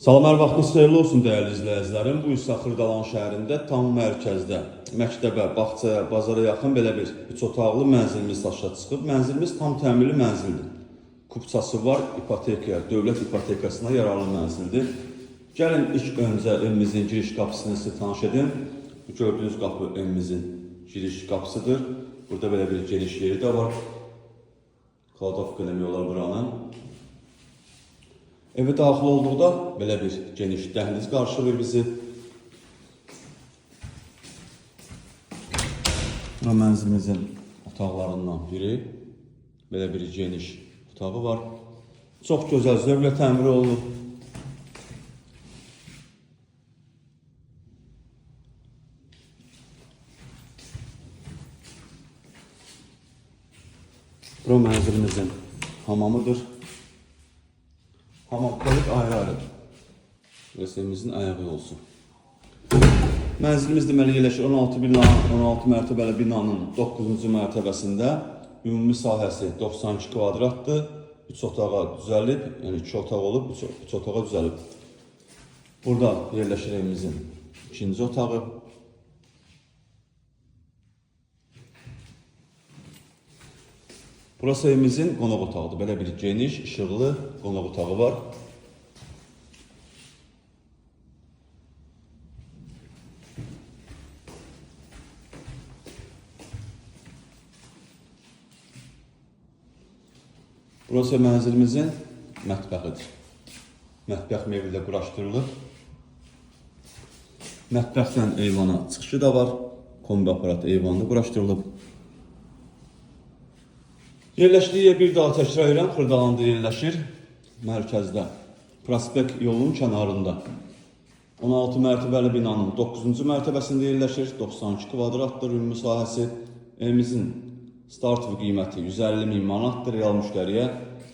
Salam, hər vaxtınız xeyirli olsun dəyərli izləyicilərim. Bu isə Xırdalan şəhərində tam mərkəzdə məktəbə, bağçaya, bazara yaxın belə bir 3 otaqlı mənzilimiz satışa çıxıb. Mənzilimiz tam təmirli mənzildir. Kupçası var, ipoteka, dövlət ipotekasına yararlı mənzildir. Gəlin ilk öncə evimizin giriş qapısını sizə tanış edim. Bu gördüyünüz qapı evimizin giriş qapısıdır. Burada belə bir geniş yeri də var. Kladovka demək olar buranın. Evə daxil olduqda belə bir geniş dəhliz qarşılayır bizi. Bura mənzilimizin otaqlarından biri. Belə bir geniş otağı var. Çox gözəl zövqlə təmir olunub. Bura mənzilimizin hamamıdır. Hamam kolik ayrı-ayrıdır. Burası evimizin ayağı olsun. Mənzilimiz deməli yerləşir 16 mərtəbəli binanın 9-cu mərtəbəsində. Ümumi sahəsi 92 kvadratdır. 3 otağa düzəlib, yəni 2 otaq olub, 3 otağa düzəlib. Burada yerləşir evimizin ikinci otağı. Burası evimizin qonaq otağıdır. Belə bir geniş, işıqlı qonaq otağı var. Burası mənzilimizin mətbəxidir. Mətbəx mebeldə quraşdırılıb. Mətbəxdən eyvana çıxışı da var. Kombi aparatı eyvanda quraşdırılıb. Yerləşdiyi yer bir daha təkrar edirəm, Xırdalanda yerləşir, mərkəzdə, Prospekt yolunun kənarında. 16 mərtəbəli binanın 9-cu mərtəbəsində yerləşir, 92 kvadratdır ümumi sahəsi. Evimizin start qiyməti 150.000 manatdır, real müştəriyə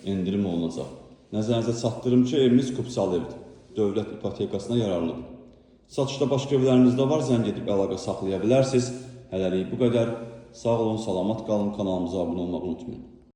endirim olunacaq. Nəzərinizə çatdırım ki, evimiz kupçalı evdir, dövlət ipotekasına yararlıdır. Satışda başqa evlərinizdə var, zəng edib əlaqə saxlaya bilərsiniz. Hələlik bu qədər. Sağ olun, salamat qalın, kanalımıza abunə olmağı unutmayın.